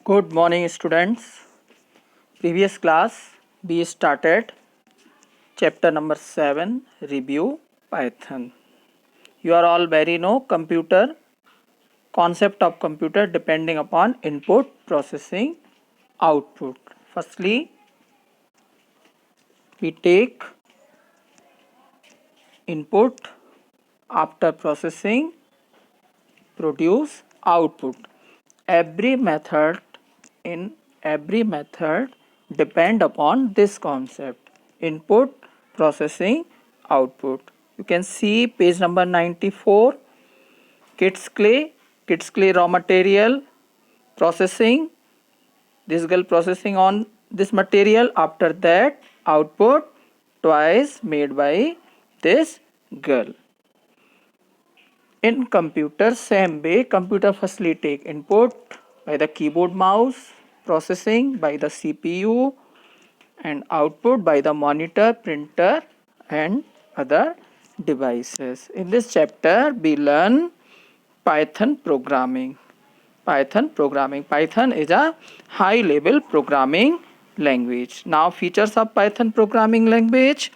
Good morning, students. Previous class we started chapter number 7, review Python. You are all very know computer, concept of computer depending upon input, processing, output. Firstly, we take input, after processing produce output. In every method depend upon this concept: input, processing, output. You can see page number 94, kits clay raw material, processing, this girl processing on this material, after that output twice made by this girl. In computer, same way, computer firstly take input by the keyboard mouse, processing by the CPU, and output by the monitor, printer, and other devices. In this chapter, we learn Python programming. Python is a high level programming language. Now, features of Python programming language.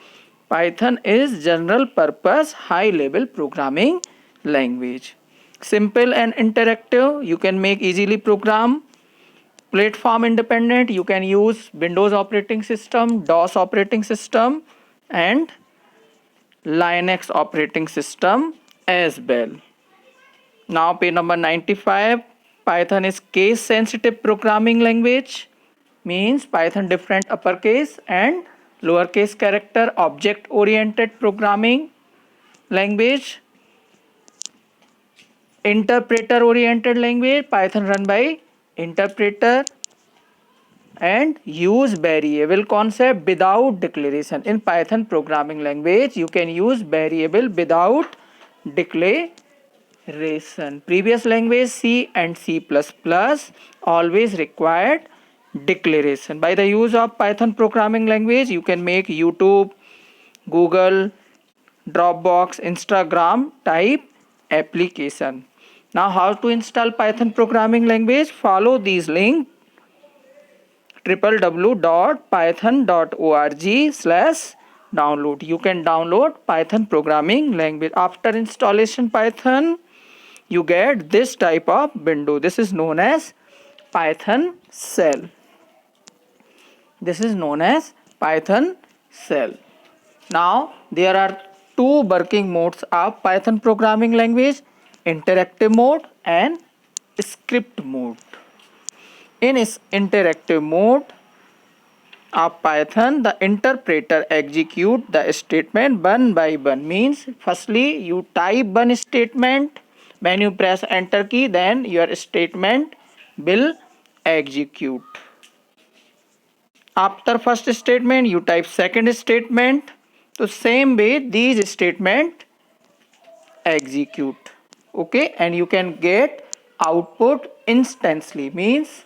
Python is general purpose high level programming language. Simple and interactive, you can make easily program. Platform independent, you can use Windows operating system, DOS operating system, and Linux operating system as well. Now page number 95, Python is case sensitive programming language, means Python different uppercase and lowercase character object oriented programming language. Interpreter oriented language, Python run by interpreter, and use variable concept without declaration. In Python programming language, you can use variable without declaration. Previous language C and C++ always required declaration. By the use of Python programming language, you can make YouTube, Google, Dropbox, Instagram type application. Now how to install Python programming language? Follow these links: www.python.org/download. You can download Python programming language. After installation Python, you get this type of window. This is known as Python shell. Now there are two working modes of Python programming language: interactive mode and script mode. In interactive mode of Python, the interpreter execute the statement one by one. Means firstly you type one statement, when you press enter key, then your statement will execute. After first statement you type second statement, so same way these statement execute. Okay, and you can get output instantly. Means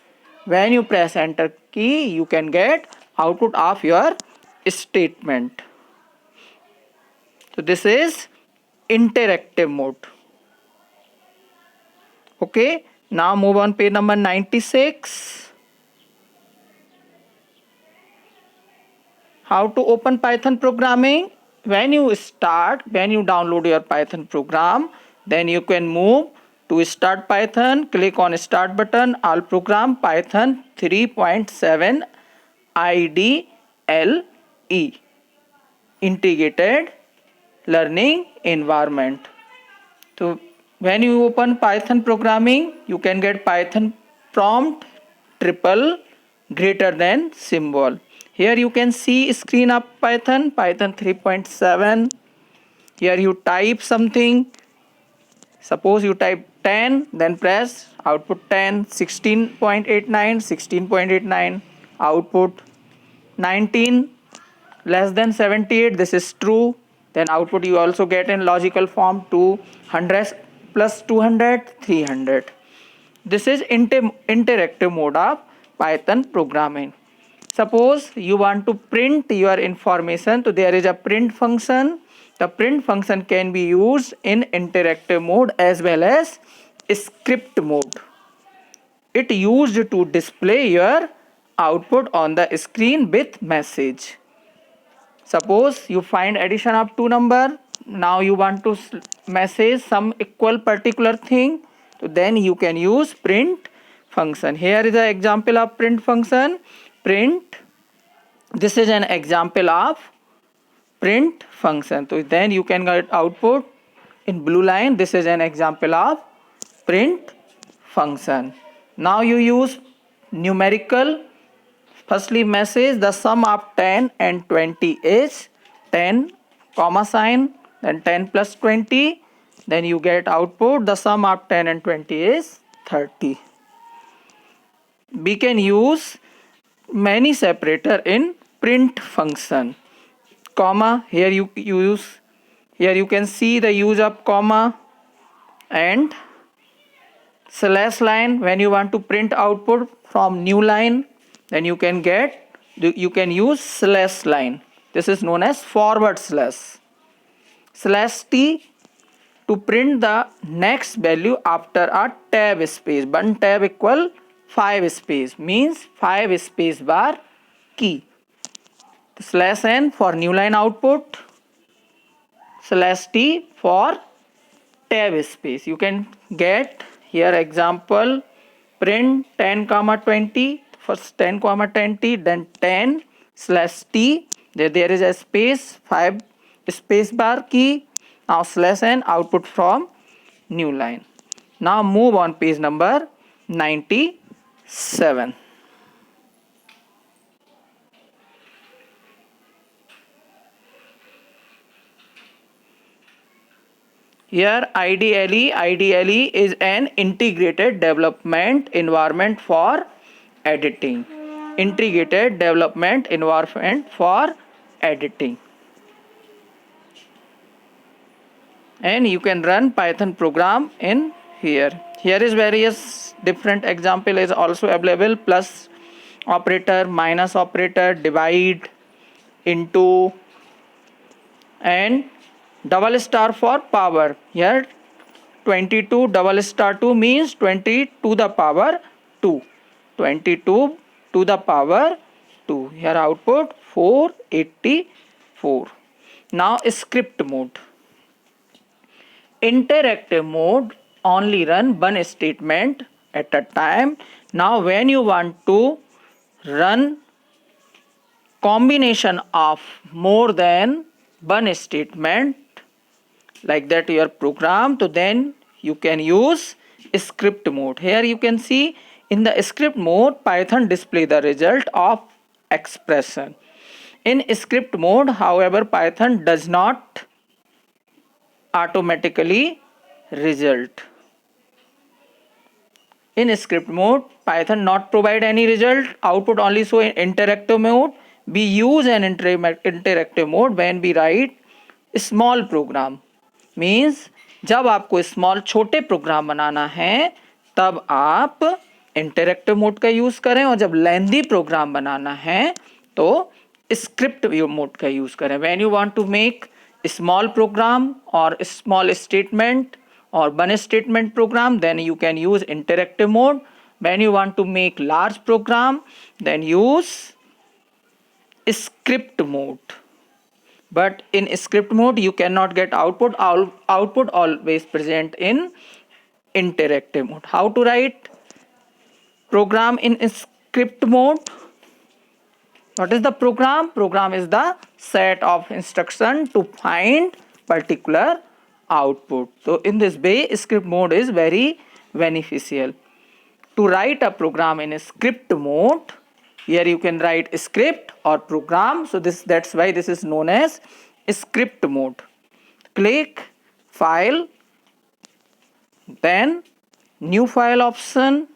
when you press enter key, you can get output of your statement. So this is interactive mode. Okay, now move on page number 96. How to open Python programming? When you download your Python program, then you can move to start Python, click on start button, all program Python 3.7 IDLE, integrated learning environment. So when you open Python programming, you can get Python prompt triple greater than symbol. Here you can see screen of Python 3.7. Here you type something. Suppose you type 10, then press output 10, 16.89, output 19, less than 78, this is true. Then output you also get in logical form 200 plus 200, 300. This is interactive mode of Python programming. Suppose you want to print your information, so there is a print function. The print function can be used in interactive mode as well as script mode. it used to display your output on the screen with message. Suppose you find addition of two number, now you want to message some equal particular thing, so then you can use print function. Here is an example of print function. Print, this is an example of print function. So then you can get output in blue line. This is an example of print function. Now you use numerical. Firstly, message the sum of 10 and 20 is 10, comma sign, then 10 plus 20. Then you get output. The sum of 10 and 20 is 30. We can use many separator in print function. Comma, here you can see the use of comma, and slash line when you want to print output from new line, then you can use slash line. This is known as forward slash. Slash t to print the next value after a tab space. One tab equal 5 space, means 5 space bar key. Slash n for new line output, slash t for tab space. You can get here example, print 10 comma 20, first 10 comma 20, then 10 slash t, there is a space, 5 space bar key, now slash n, output from new line. Now move on page number 97. Here IDLE is an integrated development environment for editing. Integrated development environment for editing. And you can run Python program in here. Here is various different example is also available. Plus operator, minus operator, divide, into, and double star for power. Here 22 double star 2 means 20 to the power 2. 22 to the power 2. Here output 484. Now script mode. Interactive mode only run one statement at a time. Now when you want to run combination of more than one statement like that your program, so then you can use script mode. Here you can see in the script mode Python display the result of expression. In script mode, however, Python does not automatically result. In script mode, Python not provide any result, output only show in interactive mode. We use an interactive mode when we write small program. Means जब आपको small छोटे programme बनाना है तब आप interactive mode का use करें, और जब लेंथी प्रोग्राम बनाना है तो स्क्रिप्ट मोड का यूज करें. When you want to make small program और small statement or one statement program, then you can use interactive mode. When you want to make large program, then use script mode. But in script mode you cannot get output. Output always present in interactive mode. How to write program in script mode? What is the program? Program is the set of instruction to find particular output. So in this way script mode is very beneficial. To write a program in a script mode, here you can write script or program. So that's why this is known as script mode. Click file, then new file option,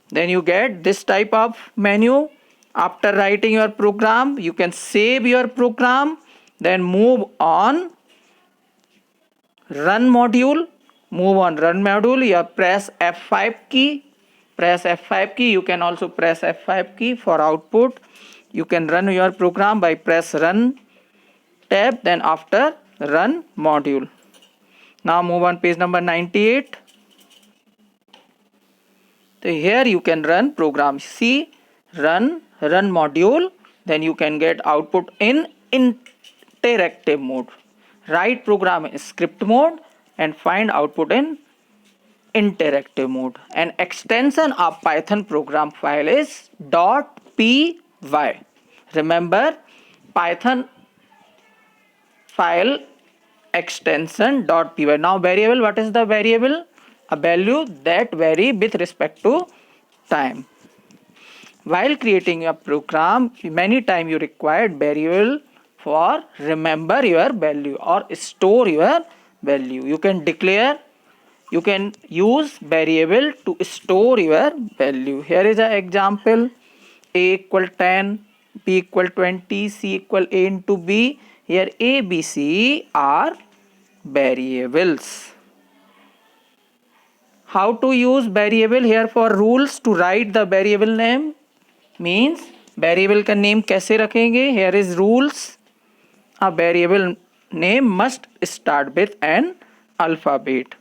then you get this type of menu. After writing your program, you can save your program, then move on run module. Move on run module, you press F5 key. Press F5 key. You can also press F5 key for output. You can run your program by press run tab, then after run module. Now move on page number 98. So here you can run program C, run module, then you can get output in interactive mode. Write program in script mode and find output in interactive mode. An extension of Python program file is .py. Remember, Python file extension .py. Now variable, what is the variable? A value that vary with respect to time. While creating a program, many times you required variable for remember your value or store your value. You can declare, you can use variable to store your value. Here is an example: a equal 10, b equal 20, c equal a into b. Here a, b, c are variables. How to use variable? Here for rules to write the variable name means variable का name कैसे रखेंगे? Here is rules. A variable name must start with an alphabet.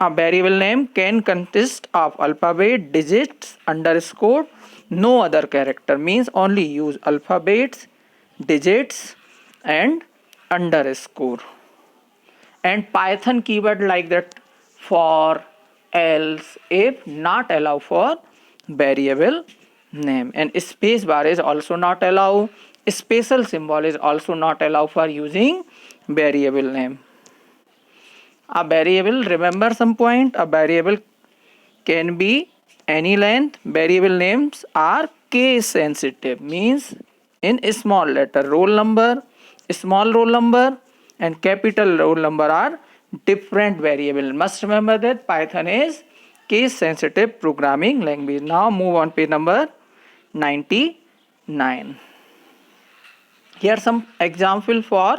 A variable name can consist of alphabet, digits, underscore, no other character. Means only use alphabets, digits and underscore. And Python keyword like that for, else, if, not allow for variable name. And space bar is also not allow. Special symbol is also not allow for using variable name. A variable, remember some point, a variable can be any length. Variable names are case sensitive, means in a small letter. Roll number, small roll number and capital roll number are different variable. Must remember that Python is case sensitive programming language. Now move on page number 99. Here some example for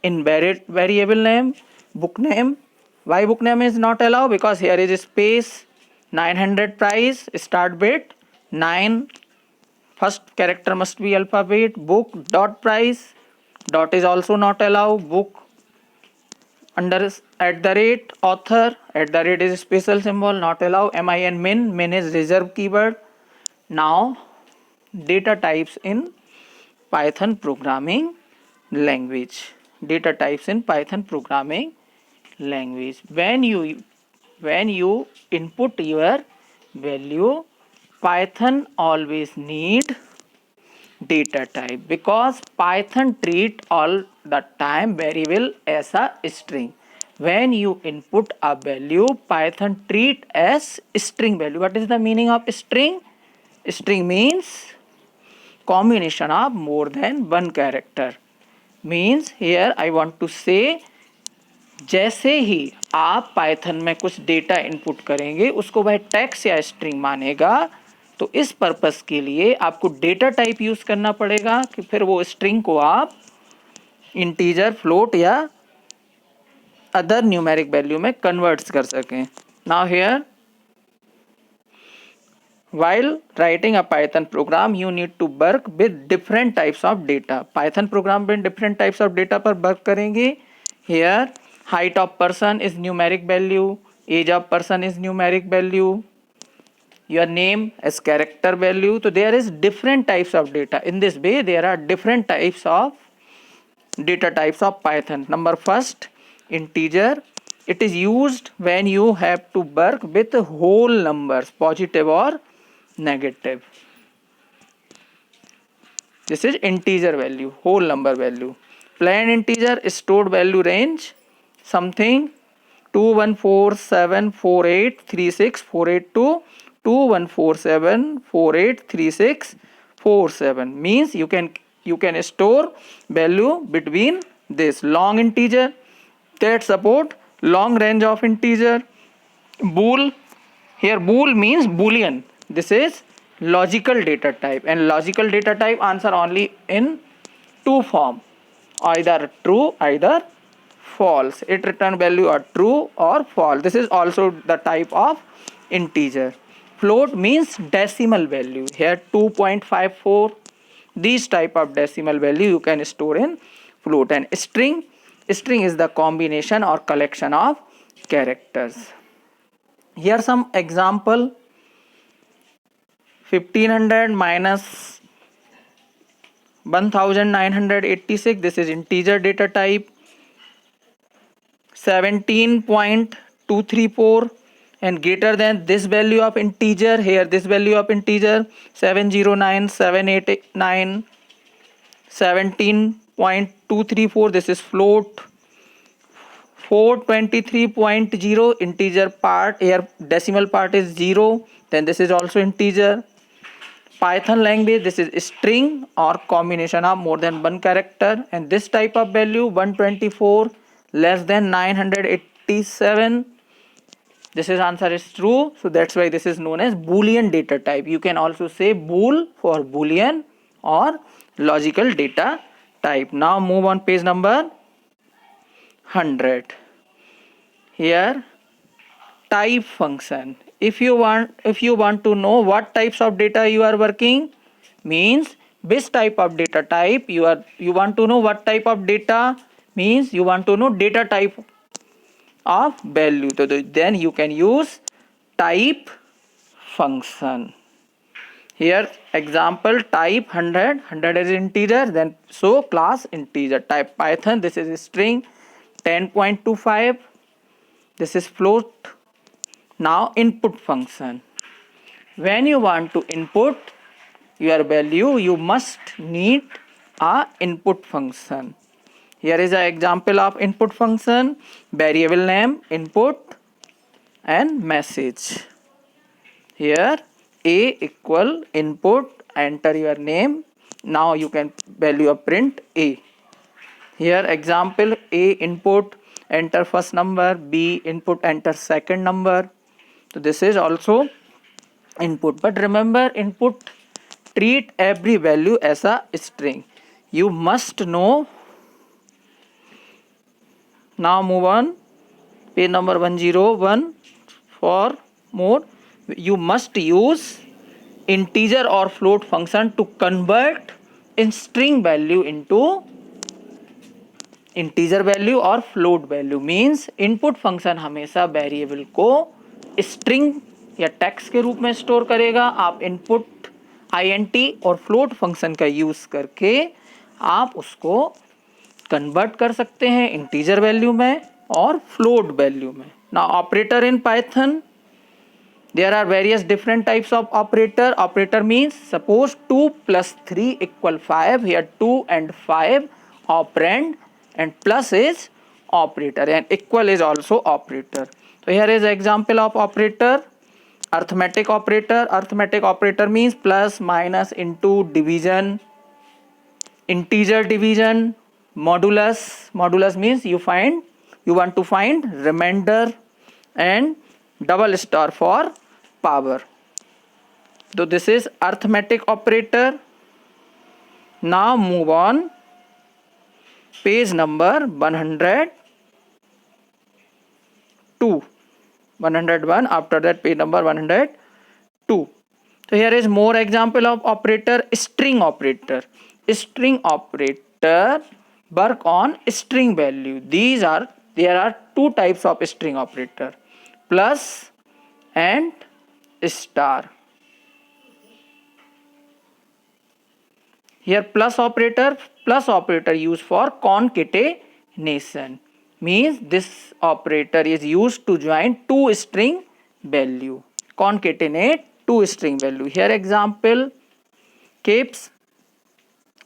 invariant variable name, book name. Why book name is not allowed? Because here is a space, 900 price, start bit 9, first character must be alphabet. Book dot price, dot is also not allowed. Book under at the rate author, at the rate is a special symbol, not allowed. min is reserve keyword. Now data types in Python programming language. Data types in Python programming language. When you input your value, Python always need data type, because Python treat all the time variable as a string. When you input a value, Python treat as string value. What is the meaning of string? String means combination of more than one character. Means here I want to say, जैसे ही आप Python में कुछ data input करेंगे उसको वह text या string मानेगा, तो इस पर्पस के लिए आपको डेटा टाइप यूज करना पड़ेगा कि फिर वो स्ट्रिंग को आप इंटीजर, फ्लोट या अदर न्यूमेरिक वैल्यू में कन्वर्ट कर सकें. Now here while writing a Python program you need to work with different types of data. Python program में different types of data पर work करेंगे. Here height of person is numeric value, age of person is numeric value, your name as character value. So there is different types of data. In this way there are different types of data types of Python. Number first, integer. It is used when you have to work with whole numbers, positive or negative. This is integer value, whole number value. Plain integer, stored value range, something 2147483648 to 2147483647 means you can store value between this. Long integer that support long range of integer. Bool, here bool means boolean. This is logical data type, and logical data type answer only in two form, either true, either false. It return value or true or false. This is also the type of integer. Float means decimal value. Here 2.54. These type of decimal value you can store in float. And string is the combination or collection of characters. Here some example. 1500 minus 1986, this is integer data type. 17.234 and greater than this value of integer, here this value of integer 709 789 17.234, this is float. 423.0 integer part, here decimal part is 0, then this is also integer. Python language, this is string or combination of more than one character, and this type of value 124 less than 987, this is answer is true, so that's why this is known as Boolean data type. You can also say bool for Boolean or logical data type. Now move on page number 100. Here type function. If you want to know what types of data you are working, means which type of data type you want to know what type of data, means you want to know data type of value, so then you can use type function. Here example type 100 is integer, then so class integer. Type Python, this is string. 10.25, this is float. Now input function. When you want to input your value, you must need a input function. Here is an example of input function. Variable name input and message. Here a equal input, enter your name. Now you can value a print a. Here example a input, enter first number, b input, enter second number. So this is also input, but remember input treat every value as a string. You must know. Now move on page number 101. For more, you must use integer or float function to convert in string value into integer value और float value. Means input function हमेशा variable को string या text के रूप में store करेगा. आप input int और float function का यूज करके आप उसको कन्वर्ट कर सकते हैं integer value में और float value में. Now operator in Python, there are various different types of operator. Operator means suppose 2 plus 3 equal 5. Here 2 and 5 operand, and plus is operator, and equal is also operator. So here is example of operator. Arithmetic operator. Arithmetic operator means plus, minus, into, division, integer division, modulus. Modulus means you want to find remainder, and double star for power. So this is arithmetic operator. Now move on page number 102. 101, after that page number 102. So here is more example of operator. String operator. String operator work on string value. There are two types of string operator, plus and star. Here plus operator used for concatenation. Means this operator is used to join two string value. Concatenate two string value. Here example keeps.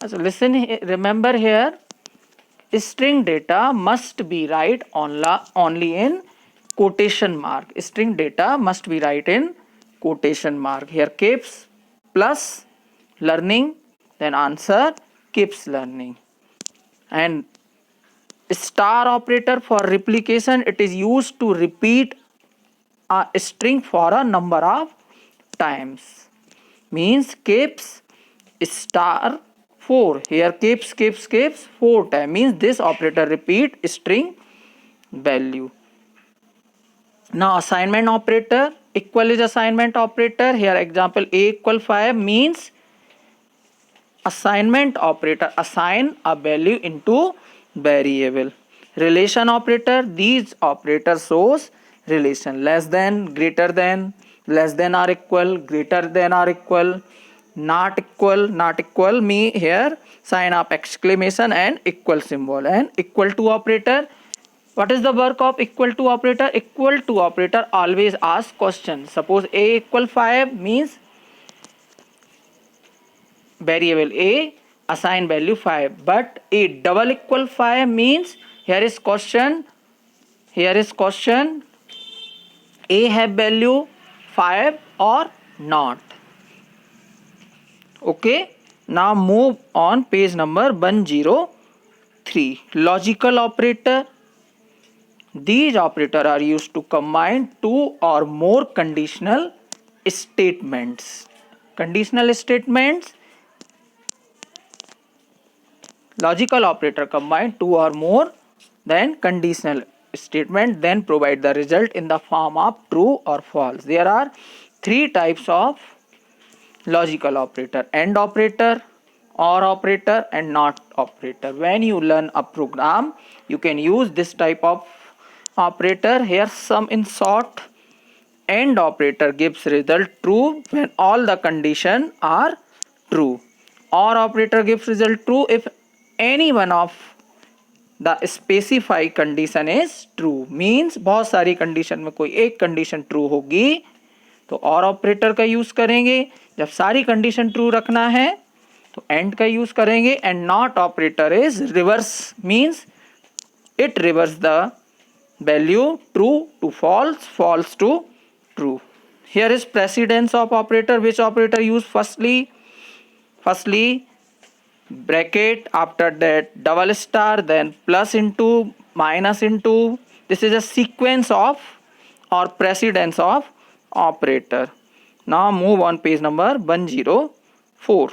So listen, remember here string data must be write only in quotation mark. String data must be write in quotation mark. Here keeps plus learning, then answer keeps learning. And star operator for replication, it is used to repeat a string for a number of times. Means keeps star 4. Here keeps 4 times. Means this operator repeat string value. Now assignment operator. Equal is assignment operator. Here example a equal 5 means assignment operator assign a value into variable. Relation operator, these operators shows relation, less than, greater than, less than or equal, greater than or equal, not equal me here sign of exclamation and equal symbol, and equal to operator. What is the work of equal to operator? Equal to operator always asks question. Suppose a equal 5 means variable a assign value 5, but a double equal 5 means here is question a have value 5 or not. Okay, now move on page number 103. Logical operator. These operators are used to combine two or more conditional statements. Logical operator combine two or more than conditional statement, then provide the result in the form of true or false. There are three types of logical operator: AND operator, OR operator, and NOT operator. When you learn a program, you can use this type of operator. Here some in short. AND operator gives result true when all the conditions are true. OR operator gives result true if any one of the specified condition is true. Means बहुत सारी condition में कोई एक condition true होगी तो OR operator का use करेंगे. जब सारी condition true रखना है तो AND का use करेंगे. And NOT operator is reverse, means it reverse the value true to false, false to true. Here is precedence of operator. Which operator use? Firstly bracket, after that double star, then plus into, minus into. This is a sequence of or precedence of operator. Now move on page number 104.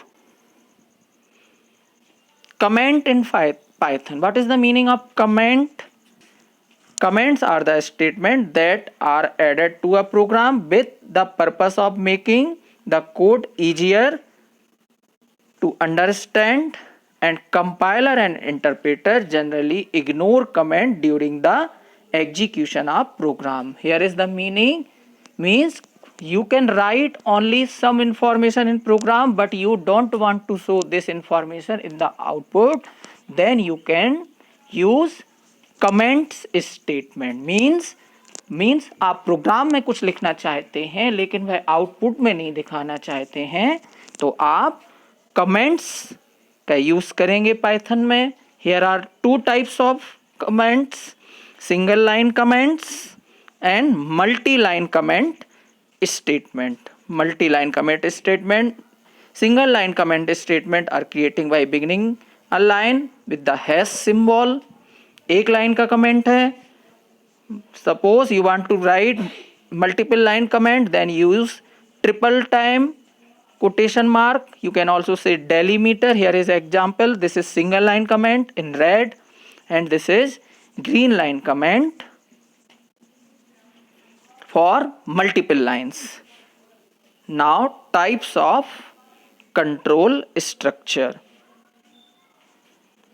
Comment in Python. What is the meaning of comment? Comments are the statements that are added to a program with the purpose of making the code easier to understand, and compiler and interpreter generally ignore comment during the execution of program. Here is the meaning. Means you can write only some information in program, but you don't want to show this information in the output, then you can use comments statement. means आप programme में कुछ लिखना चाहते हैं लेकिन वह output में नहीं दिखाना चाहते हैं तो आप कमेंट्स का यूज करेंगे पाइथन में. Here are two types of comments: single line comments and multi line comment statement. Multi line comment statement, single line comment statement are creating by beginning a line with the hash symbol. एक line का comment है. Suppose you want to write multiple line comment, then use triple time quotation mark. You can also say delimiter. Here is example. This is single line comment in red and this is green line comment for multiple lines. Now types of control structure.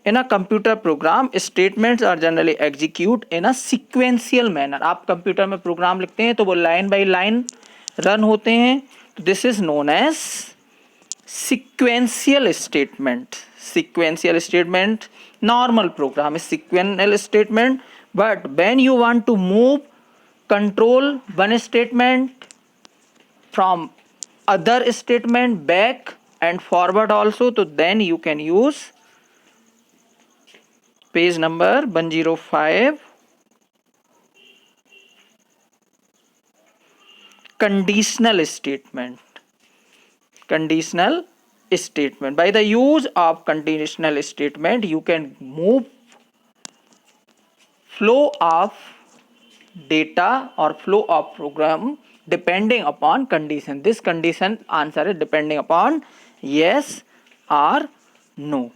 In a computer program, statements are generally execute in a sequential manner. आप computer में programme लिखते हैं तो वो line by line run होते हैं. This is known as sequential statement. Sequential statement. Normal program is sequential statement, but when you want to move control one statement from other statement back and forward also, so then you can use page number 105. Conditional statement. Conditional statement. By the use of conditional statement, you can move flow of data or flow of program depending upon condition. This condition answer is depending upon yes or no.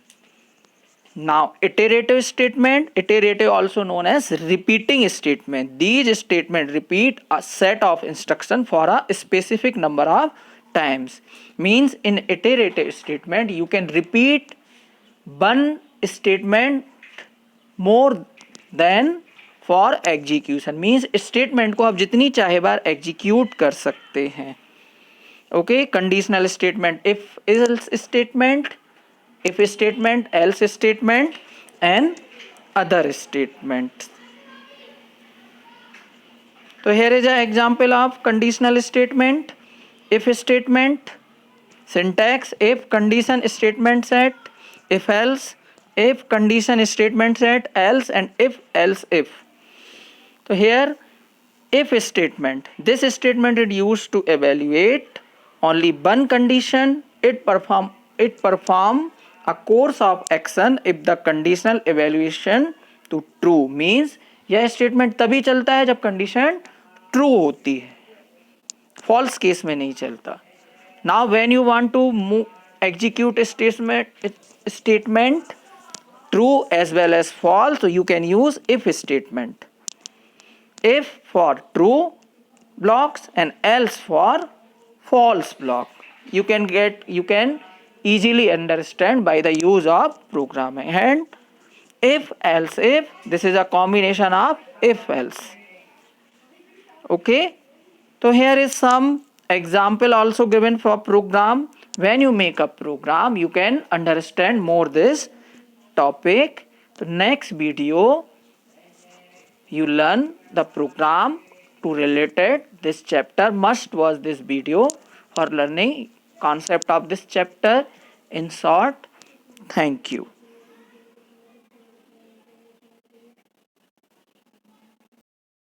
Now iterative statement. Iterative also known as repeating statement. These statements repeat a set of instructions for a specific number of times. Means in iterative statement you can repeat one statement more than for execution means statement को आप जितनी चाहे बार execute कर सकते हैं. Okay, conditional statement, if else statement, if statement, else statement and other statements. So here is an example of conditional statement. If statement, syntax, if condition statement set, if else, if condition statement set, else and if else if. So here if statement, this statement is used to evaluate only one condition. It perform a course of action if the conditional evaluation to true means यह statement तभी चलता है जब condition true होती है, false case में नहीं चलता. Now when you want to execute statement true as well as false, so you can use if statement. If for true blocks and else for false block. You can easily understand by the use of programming. And if else if, this is a combination of if else. Okay, so here is some example also given for program. When you make a program, you can understand more this topic. So next video you learn the program to related this chapter. Must watch this video for learning concept of this chapter in short. Thank you.